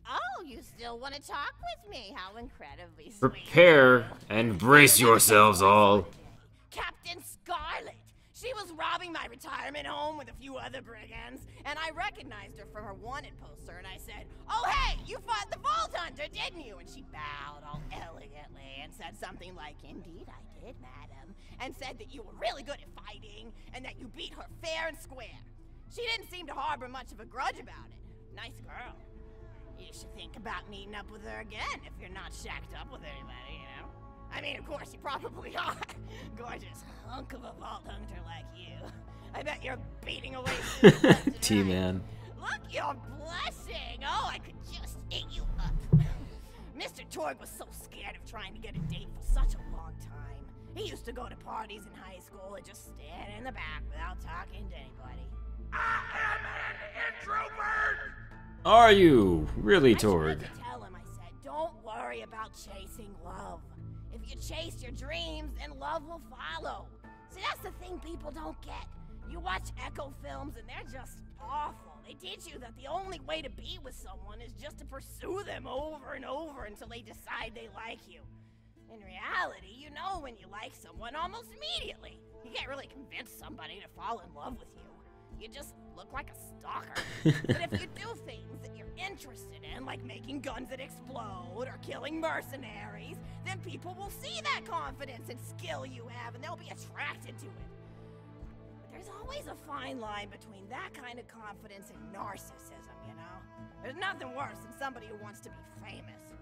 Oh, you still want to talk with me? How incredibly sweet. Prepare and brace yourselves all. Captain Scarlet. She was robbing my retirement home with a few other brigands, and I recognized her from her wanted poster, and I said, "Oh, hey, you fought the Vault Hunter, didn't you?" And she bowed all elegantly and said something like, "Indeed I did, madam," and said that you were really good at fighting, and that you beat her fair and square. She didn't seem to harbor much of a grudge about it. Nice girl. You should think about meeting up with her again if you're not shacked up with anybody, you know? I mean, of course, you probably are. Gorgeous hunk of a Vault Hunter like you. I bet you're beating away T-Man. Look, you're blushing. Oh, I could just eat you up. Mr. Torgue was so scared of trying to get a date for such a long time. He used to go to parties in high school and just stand in the back without talking to anybody. I am an introvert! Are you? Really, Torgue? I tried to tell him, I said, don't worry about chasing love. If you chase your dreams, then love will follow. See, that's the thing people don't get. You watch Echo films and they're just awful. They teach you that the only way to be with someone is just to pursue them over and over until they decide they like you. In reality, you know when you like someone almost immediately. You can't really convince somebody to fall in love with you. You just look like a stalker. But if you do things that you're interested in, like making guns that explode or killing mercenaries, then people will see that confidence and skill you have and they'll be attracted to it. But there's always a fine line between that kind of confidence and narcissism, you know? There's nothing worse than somebody who wants to be famous.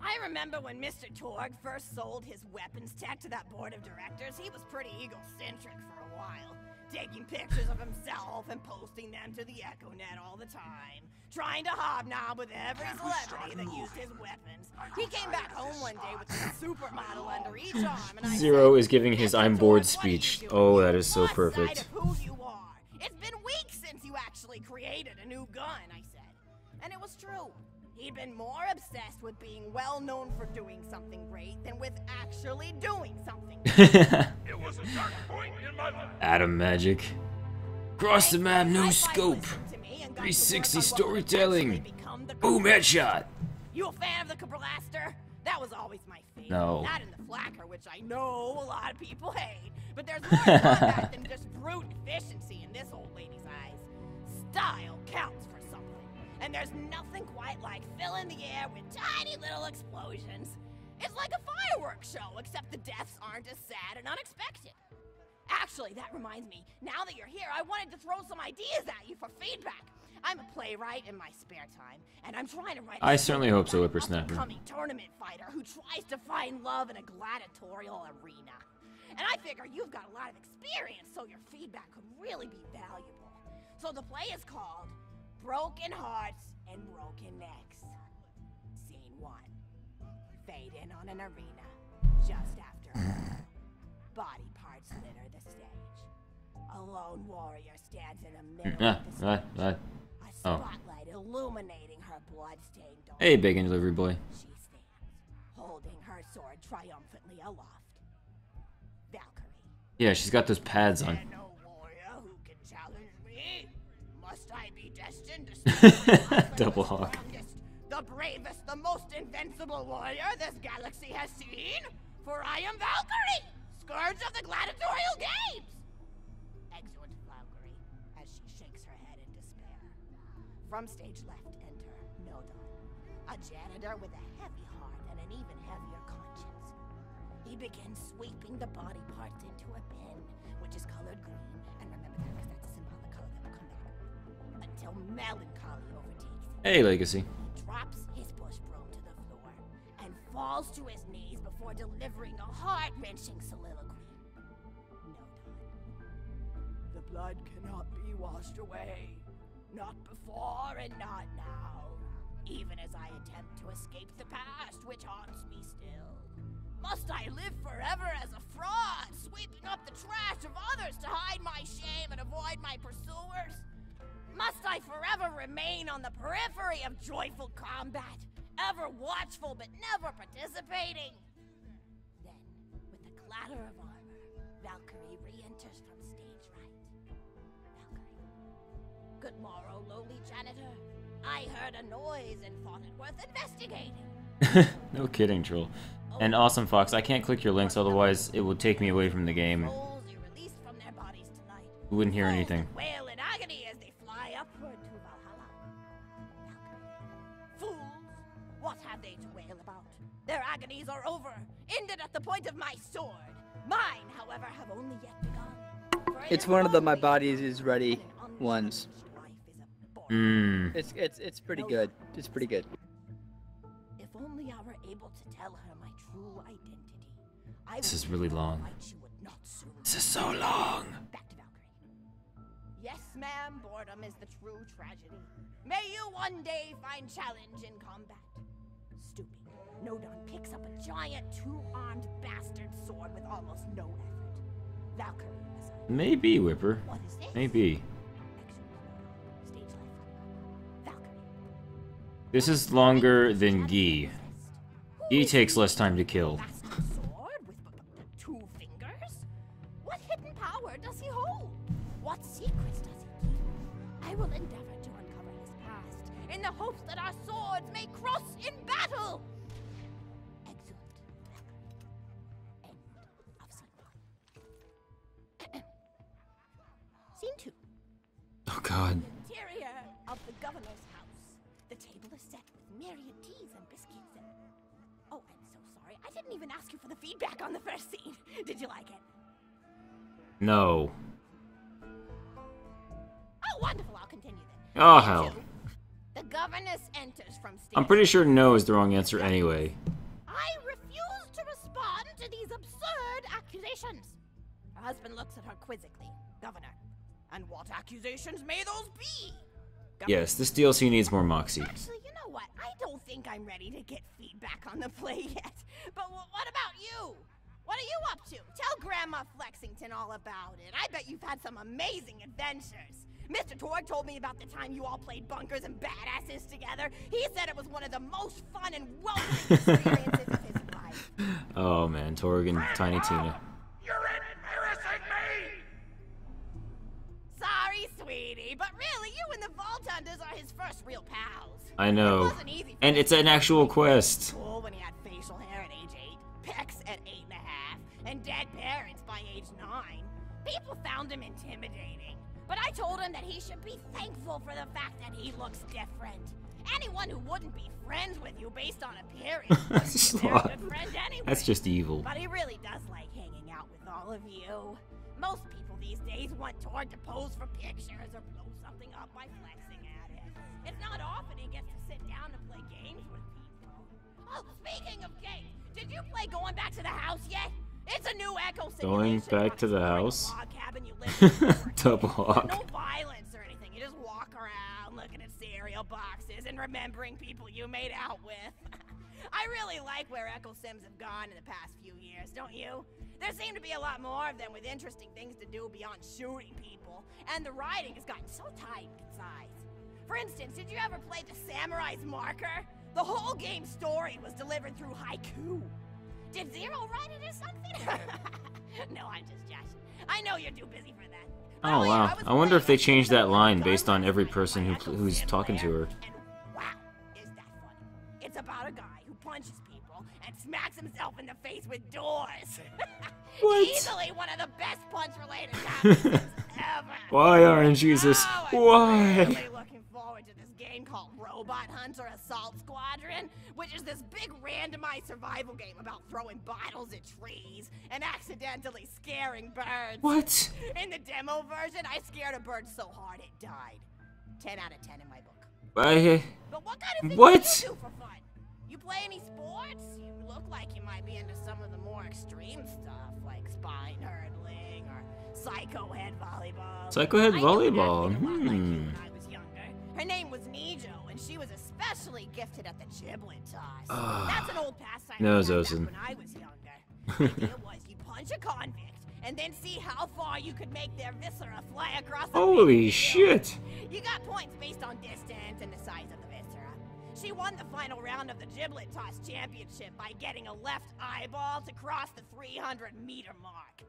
I remember when Mr. Torgue first sold his weapons tech to that board of directors, he was pretty egocentric for a while. Taking pictures of himself and posting them to the EchoNet all the time. Trying to hobnob with every celebrity that used his weapons. He came back home one day with a supermodel under each arm and I Zero said, is giving his "I'm bored" speech. Oh, that is so perfect. Who you are. It's been weeks since you actually created a new gun, I said. And it was true. He'd been more obsessed with being well known for doing something great than with actually doing something great. It was a dark point in my life. Atom magic. Cross the map, no scope. 360 storytelling. Boom, headshot. You a fan of the Cablaster? That was always my favorite. No. That and the Flacker, which I know a lot of people hate. But there's more to that than just brute efficiency in this old lady's eyes. Style counts for something. And there's nothing quite like filling the air with tiny little explosions. It's like a fireworks show, except the deaths aren't as sad and unexpected. Actually, that reminds me, now that you're here, I wanted to throw some ideas at you for feedback. I'm a playwright in my spare time, and I'm trying to write I certainly hope so, Whippersnapper. Upcoming tournament fighter who tries to find love in a gladiatorial arena. And I figure you've got a lot of experience, so your feedback could really be valuable. So the play is called Broken Hearts and Broken Necks. Scene 1. Fade in on an arena. Just after body parts litter the stage. A lone warrior stands in the middle of the stage. A spotlight illuminating her blood-stained dome. Hey, bacon delivery boy. She stands, holding her sword triumphantly aloft. Valkyrie. Yeah, she's got those pads on. No warrior who can challenge me. Must I be destined to Double hawk. The bravest, the most invincible warrior this galaxy has seen? For I am Valkyrie, scourge of the gladiatorial games! Exeunt Valkyrie, as she shakes her head in despair. From stage left, enter Nodon, a janitor with a heavy heart and an even heavier conscience. He begins sweeping the body parts into a bin, which is colored green, and remember that because that's a symbolic color that will come back, until melancholy overtakes him. Hey, Legacy. He drops his bush broom to the floor and falls to his knees before delivering a heart-wrenching soliloquy. Nodon. The blood cannot be washed away. Not before and not now. Even as I attempt to escape the past, which haunts me still. Must I live forever as a fraud, sweeping up the trash of others to hide my shame and avoid my pursuers? Must I forever remain on the periphery of joyful combat, ever watchful but never participating? Then, with the clatter of armor, Valkyrie re-enters from stage right. Valkyrie. tomorrow, lowly janitor? I heard a noise and thought it worth investigating. No kidding, Troll. And Awesome Fox, I can't click your links, otherwise it would take me away from the game. Souls you released from their bodies tonight. You wouldn't hear anything. Fools wail in agony as they fly upward to Valhalla. Fools! What have they to wail about? Their agonies are over, ended at the point of my sword. Mine, however, have only yet begun. It's one of the my bodies is ready ones. It's pretty good. It's pretty good. If only I were able to tell her my true identity. This is really long. This is so long. Back to Valkyrie. Yes, ma'am, boredom is the true tragedy. May you one day find challenge in combat. Stooping, Nodon picks up a giant two-armed bastard sword with almost no effort. Valkyrie aside. Maybe, Whipper. What is this? Maybe. Stage left. Valkyrie. This is longer than Guy. Guy takes less time to kill. Bastard sword with two fingers? What hidden power does he hold? What secrets does he keep? I will endeavor to uncover his past in the hopes that our swords may cross in battle. Excellent. End of Scene 1. Scene 2. Oh god. Interior of the governor's house. The table is set with myriad teas and biscuits and... Oh, I'm so sorry. I didn't even ask you for the feedback on the first scene. Did you like it? No. Oh, wonderful. I'll continue then. Oh, Scene hell. 2. The governess enters from stage. I'm pretty sure no is the wrong answer anyway. I refuse to respond to these absurd accusations. Her husband looks at her quizzically. Governor, and what accusations may those be? Yes, this DLC needs more Moxie. Actually, you know what? I don't think I'm ready to get feedback on the play yet. But what about you? What are you up to? Tell Grandma Flexington all about it. I bet you've had some amazing adventures. Mr. Torgue told me about the time you all played bunkers and badasses together. He said it was one of the most fun and welcoming experiences of his life. Oh man, Torgue and Tiny Tina. You're embarrassing me! Sorry, sweetie, but really, you and the Vault Hunters are his first real pals. I It know. wasn't easy for And him it's an actual quest. Cool when he had facial hair at age 8, pecs at 8.5, and dead parents by age 9. People found him intimidating, but I told him that he should be thankful for the fact that he looks different. Anyone who wouldn't be friends with you based on appearance That's wouldn't be a very good friend anyway. That's just evil. But he really does like hanging out with all of you. Most people these days want Torgue to pose for pictures or blow something up by flexing at it. It's not often he gets to sit down and play games with people. Oh, speaking of games, did you play Going Back to the House yet? It's a new echo Going simulation. back to the house? Log cabin you live in. Double hawk. No violence or anything. You just walk around looking at cereal boxes and remembering people you made out with. I really like where Echo Sims have gone in the past few years, don't you? There seem to be a lot more of them with interesting things to do beyond shooting people, and the writing has gotten so tight and concise. For instance, did you ever play The Samurai's Marker? The whole game's story was delivered through haiku. Did Zero write it or something? No, I'm just joshing. I know you're too busy for that. Oh wow. I wonder if they changed that line based on every person who's talking to her. And wow, is that funny? It's about a guy who punches people and smacks himself in the face with doors. What? Easily one of the best punch-related topics ever. Why, Orange Jesus? Oh, I'm Why? really looking forward to this game called Robot Hunter Assault Squadron, which is this big randomized survival game about throwing bottles at trees and accidentally scaring birds. What? In the demo version, I scared a bird so hard it died. 10 out of 10 in my book. But what kind of things What? do you do for fun? You play any sports? You look like you might be into some of the more extreme stuff, like spine hurdling or psycho head volleyball. Psycho head I knew an volleyball. athlete a lot like you when I was younger. Her name was Nijo, and she was especially gifted at the giblet toss. That's an old pastime No, I had back Zosin. when I was younger. The idea was you punch a convict, and then see how far you could make their viscera fly across the Holy big shit! field. You got points based on distance and the size of the viscera. She won the final round of the giblet toss championship by getting a left eyeball to cross the 300-meter mark.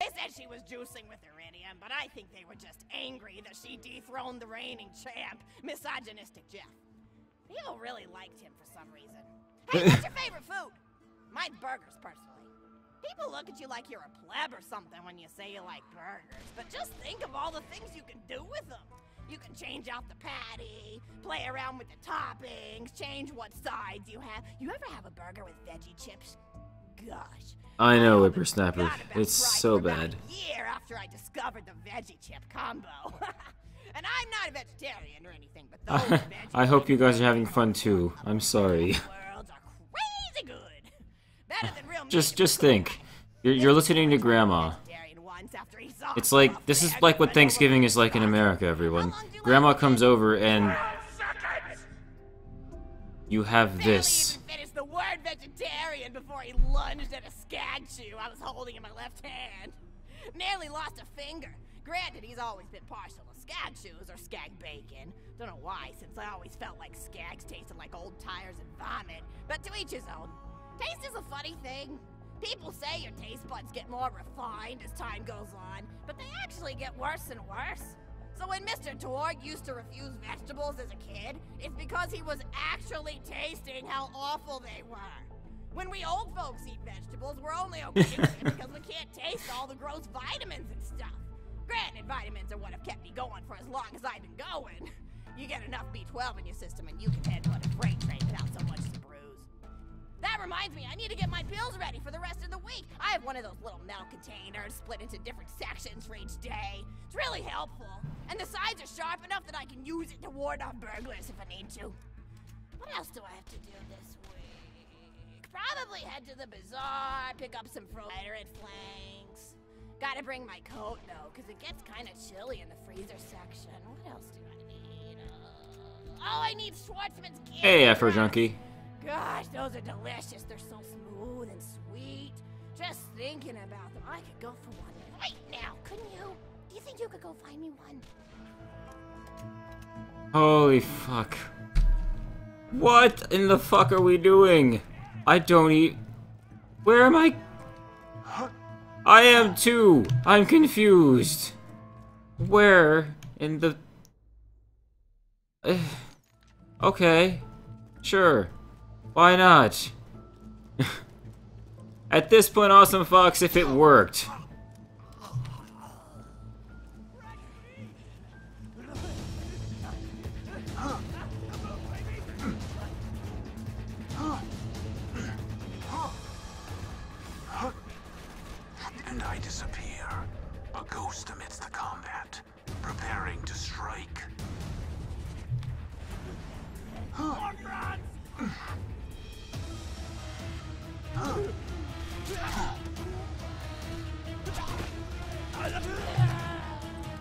They said she was juicing with iridium, but I think they were just angry that she dethroned the reigning champ, misogynistic Jeff. People really liked him for some reason. Hey, what's your favorite food? Mine's burgers, personally. People look at you like you're a pleb or something when you say you like burgers, but just think of all the things you can do with them. You can change out the patty, play around with the toppings, change what sides you have. You ever have a burger with veggie chips? Gosh. I know, whippersnapper. It's so bad. A year after I discovered the veggie chip combo. And I'm not a vegetarian or anything, but those I hope you guys are having fun too. I'm sorry. worlds are crazy good. Better than real meat. Just think. You're listening to Grandma. It's like, this is like what Thanksgiving is like in America, everyone. Grandma comes over and you have this. Finished the word vegetarian before he lunged at a skag chew I was holding in my left hand. Nearly lost a finger. Granted, he's always been partial to skag chews or skag bacon. Don't know why, since I always felt like skags tasted like old tires and vomit. But to each his own. Taste is a funny thing. People say your taste buds get more refined as time goes on, but they actually get worse and worse. So when Mr. Torgue used to refuse vegetables as a kid, it's because he was actually tasting how awful they were. When we old folks eat vegetables, we're only okay with it because we can't taste all the gross vitamins and stuff. Granted, vitamins are what have kept me going for as long as I've been going. You get enough B12 in your system and you can head on a freight train without so much as a bruise. That reminds me, I need to get my pills ready for the rest of the week. I have one of those little metal containers split into different sections for each day. It's really helpful. And the sides are sharp enough that I can use it to ward off burglars if I need to. What else do I have to do this week? Probably head to the bazaar, pick up some fruit and flanks. Gotta bring my coat though, because it gets kind of chilly in the freezer section. What else do I need? Oh, I need Schwartzman's candy. Hey, Afro Junkie. Gosh, those are delicious. They're so smooth and sweet. Just thinking about them, I could go for one right now, couldn't you? Do you think you could go find me one? Holy fuck. What in the fuck are we doing? I don't eat. Where am I? I am too. I'm confused. Where in the... Okay. Sure. Why not? At this point, Awesome Fox, if it worked. And I disappear, a ghost amidst the combat, preparing to strike.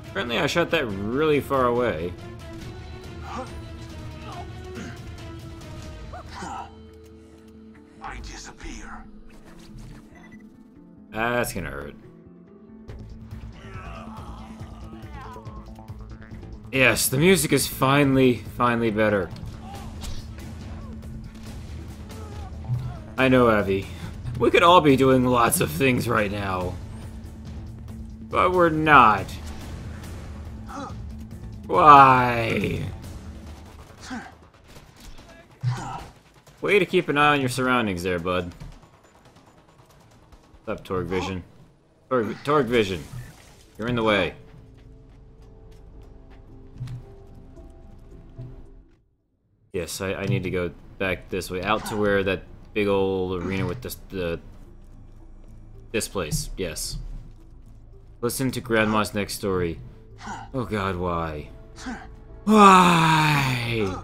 Apparently I shot that really far away. I disappear. That's gonna hurt. Yes, the music is finally better. I know, Abby. We could all be doing lots of things right now. But we're not. Why? Way to keep an eye on your surroundings there, bud. What's up, Torgue Vision? Torgue Vision. You're in the way. Yes, I need to go back this way, out to where that big old arena with this place. Yes. Listen to Grandma's next story. Oh God, why? Why?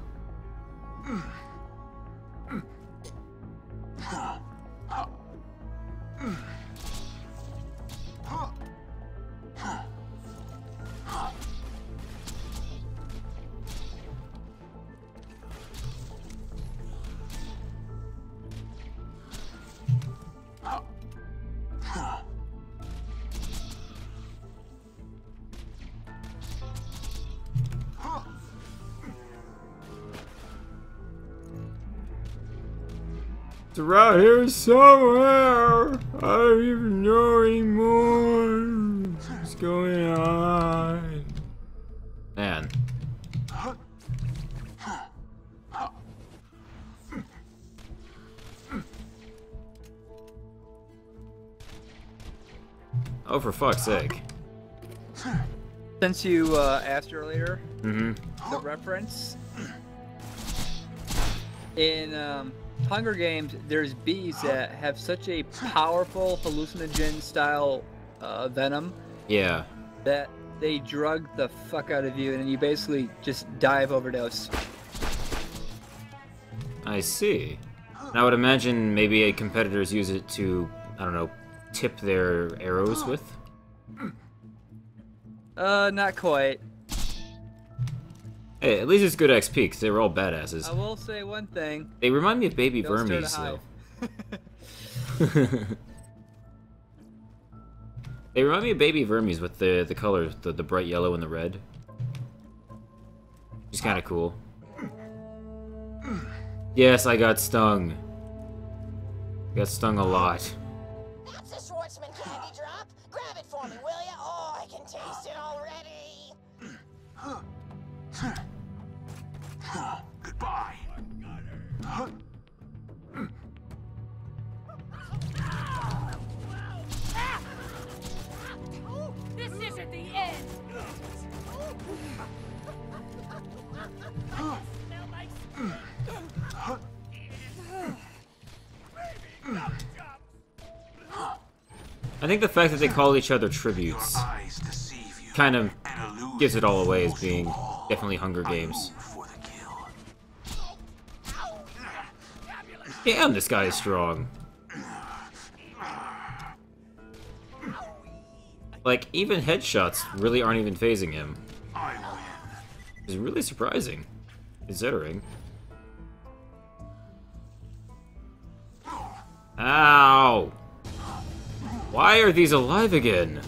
It's around here somewhere. I don't even know anymore. going on? Man. Oh, for fuck's sake. Since you asked earlier, Mm-hmm. the reference in Hunger Games, there's bees that have such a powerful hallucinogen style venom Yeah. that they drug the fuck out of you, and then you basically just die of overdose. I see. And I would imagine maybe competitors use it to, I don't know, tip their arrows with? Not quite. Hey, at least it's good XP, because they were all badasses. I will say one thing. They remind me of baby Don't stir the vermies, though. hive. They remind me of baby vermies with the colors, the bright yellow and the red. Which is kind of cool. Yes, I got stung. Got stung a lot. That's a Schwartzman candy drop. Grab it for me, will ya? Oh, I can taste it already. Goodbye. This isn't the end. I think the fact that they call each other tributes Eyes deceive you. kind of An illusion gives it all away as fools you being all. definitely Hunger A Games. move for the kill. Damn, this guy is strong. Like, even headshots really aren't even phasing him. I win. It's really surprising, considering. Ow! Why are these alive again?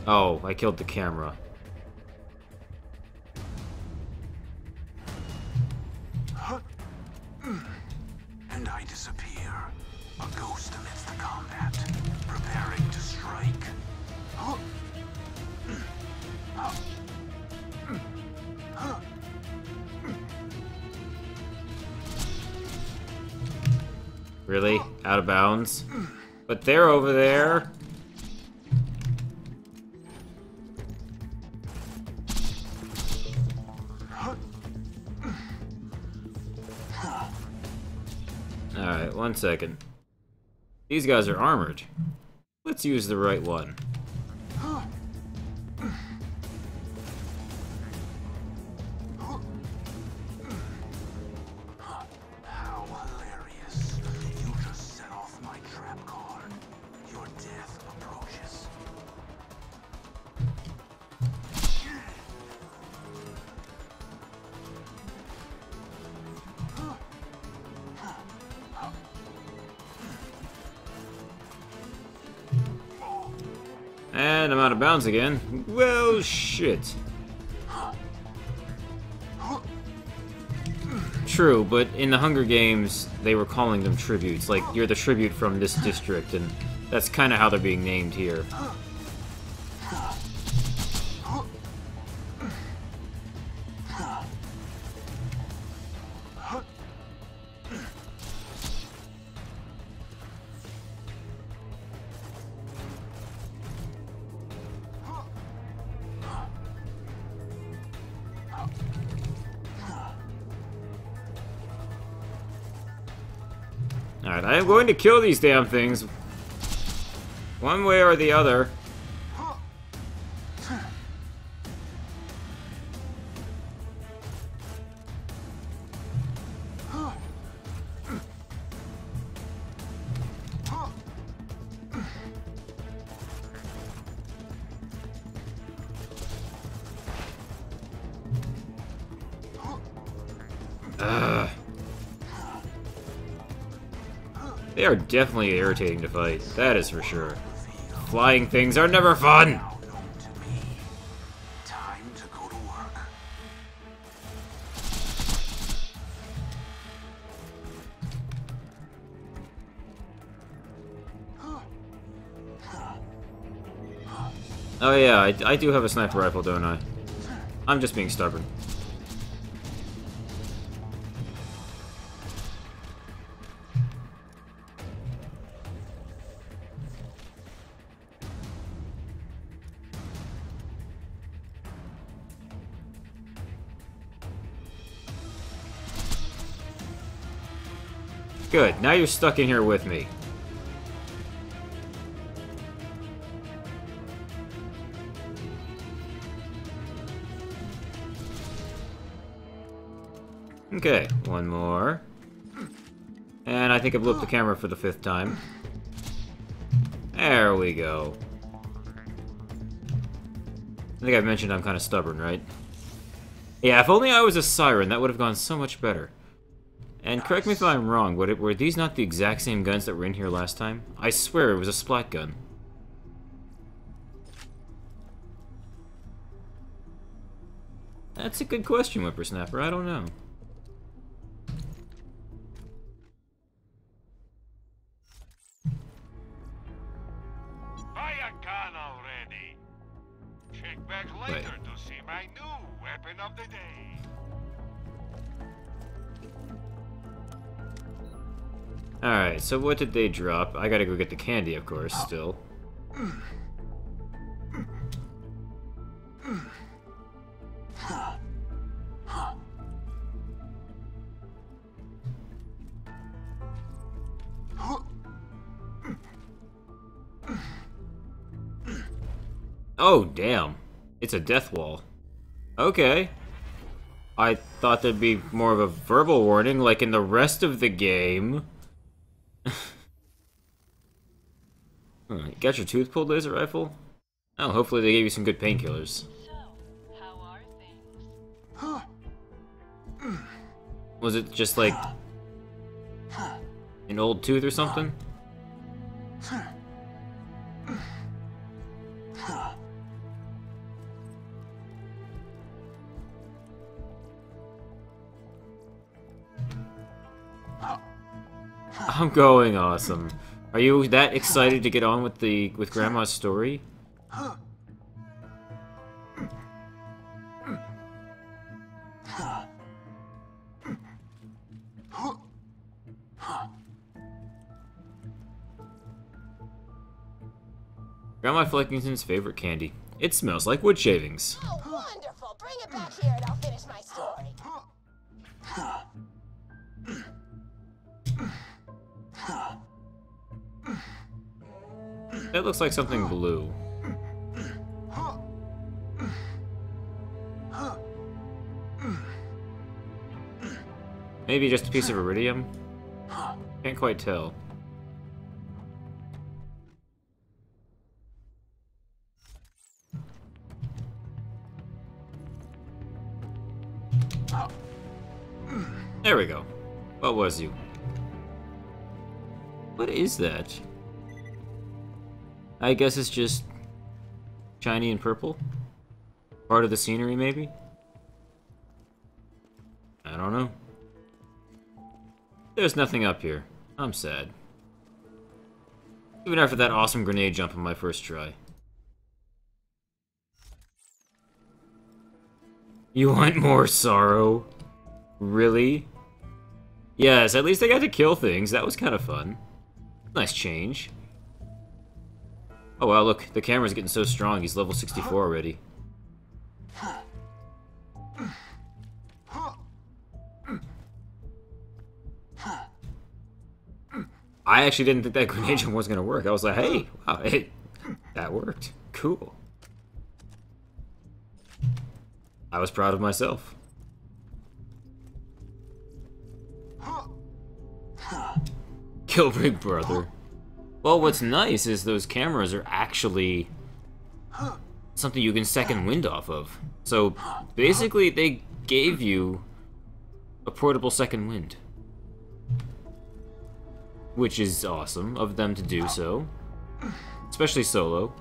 Oh, I killed the camera. And I disappear. A ghost amidst the combat, preparing to strike. Really? Out of bounds? But they're over there. Alright, 1 second. These guys are armored. Let's use the right one. How hilarious. You just set off my trap card. Your death approaches. And I'm out of bounds again. Well, shit. True, but in the Hunger Games, they were calling them tributes. Like, you're the tribute from this district, and that's kind of how they're being named here. Alright, I am going to kill these damn things. One way or the other. Ugh. They are definitely irritating to fight, that is for sure. Flying things are never fun! Now known to me. Time to go to work. Oh yeah, I do have a sniper rifle, don't I? I'm just being stubborn. Good, now you're stuck in here with me. Okay, one more. And I think I blew up the camera for the 5th time. There we go. I think I mentioned I'm kind of stubborn, right? Yeah, if only I was a siren, that would have gone so much better. And correct me if I'm wrong, were these not the exact same guns that were in here last time? I swear it was a splat gun. That's a good question, Whippersnapper. I don't know. Buy a gun already. Check back later to see my new weapon of the day. Alright, so what did they drop? I gotta go get the candy, of course, still. Oh, damn. It's a death wall. Okay. I thought there'd be more of a verbal warning, like in the rest of the game. Got your tooth pulled, laser rifle? Oh, hopefully they gave you some good painkillers. So, how are things? Was it just like an old tooth or something? I'm going awesome. Are you that excited to get on with Grandma's story? Grandma Fleckington's favorite candy. It smells like wood shavings. Oh, wonderful. Bring it back here and I'll finish my story. That looks like something blue. Maybe just a piece of iridium? Can't quite tell. There we go. What was you? What is that? I guess it's just shiny and purple? Part of the scenery, maybe? I don't know. There's nothing up here. I'm sad. Even after that awesome grenade jump on my first try. You want more sorrow? Really? Yes, at least I got to kill things. That was kind of fun. Nice change. Oh wow, look, the camera's getting so strong, he's level 64 already. I actually didn't think that grenade jump was gonna work. I was like, hey, wow, that worked. Cool. I was proud of myself. Kill Big Brother. Well, what's nice is those cameras are actually something you can second wind off of. So, basically, they gave you a portable second wind. Which is awesome of them to do so. Especially solo.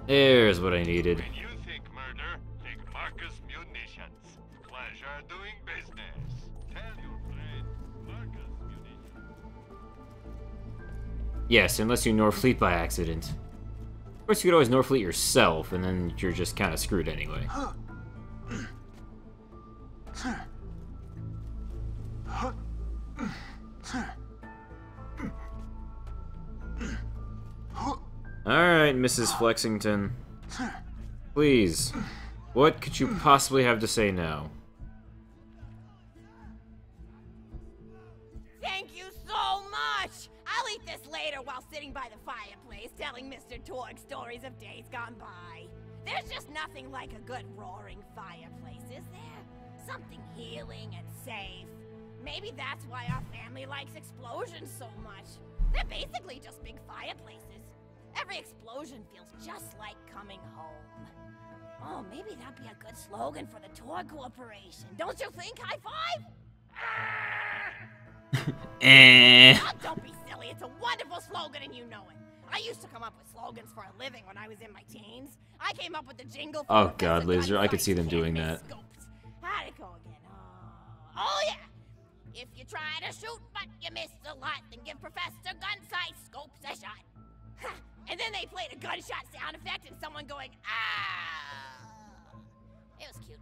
There's what I needed. When you think murder, think Marcus Munitions. Pleasure doing business. Tell your friends. Yes, unless you Norfleet by accident. Of course, you could always Norfleet yourself, and then you're just kind of screwed anyway. Alright, Mrs. Flexington. Please, what could you possibly have to say now? Thank you so much! I'll eat this later while sitting by the fireplace telling Mr. Torgue stories of days gone by. There's just nothing like a good roaring fireplace, is there? Something healing and safe. Maybe that's why our family likes explosions so much. They're basically just big fireplaces. Every explosion feels just like coming home. Oh, maybe that'd be a good slogan for the Torgue Corporation. Don't you think? High five? Oh, don't be silly. It's a wonderful slogan and you know it. I used to come up with slogans for a living when I was in my teens. I came up with the jingle for Oh god, Laser, I could see them doing that. How'd it go again? Oh yeah! If you try to shoot but you miss a lot, then give Professor Gun-Sight Scopes a shot. And then they played a gunshot sound effect and someone going, ah! It was cute.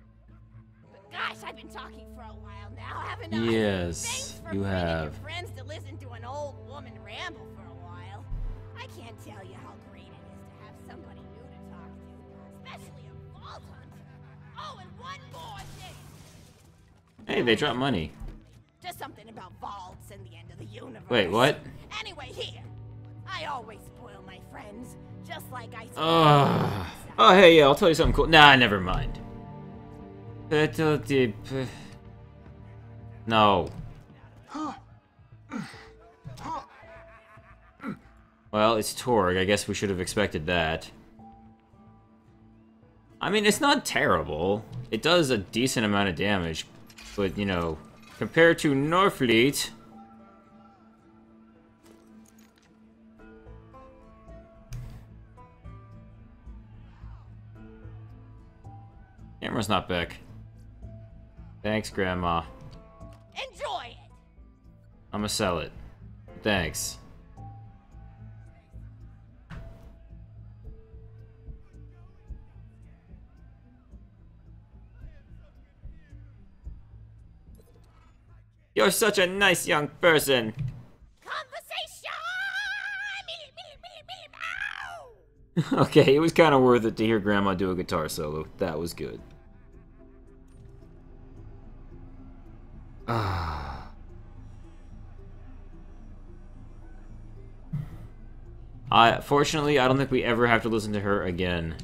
But gosh, I've been talking for a while now, haven't I? Yes, Thanks for you have. Your friends to listen to an old woman ramble for a while. I can't tell you how great it is to have somebody new to talk to, especially a vault hunter. Oh, and one more thing. Hey, they dropped money. Just something about vaults and the end of the universe. Wait, what? Anyway, here. I always spoil my friends, just like I spoil Oh, hey, yeah, I'll tell you something cool. Nah, never mind. No. Well, it's Torgue. I guess we should have expected that. I mean, it's not terrible. It does a decent amount of damage. But, you know, compared to Norfleet... Camera's not back. Thanks, Grandma. Enjoy it! I'm gonna sell it. Thanks. You're such a nice young person. Conversation! Okay, it was kind of worth it to hear Grandma do a guitar solo. That was good. Fortunately, I don't think we ever have to listen to her again.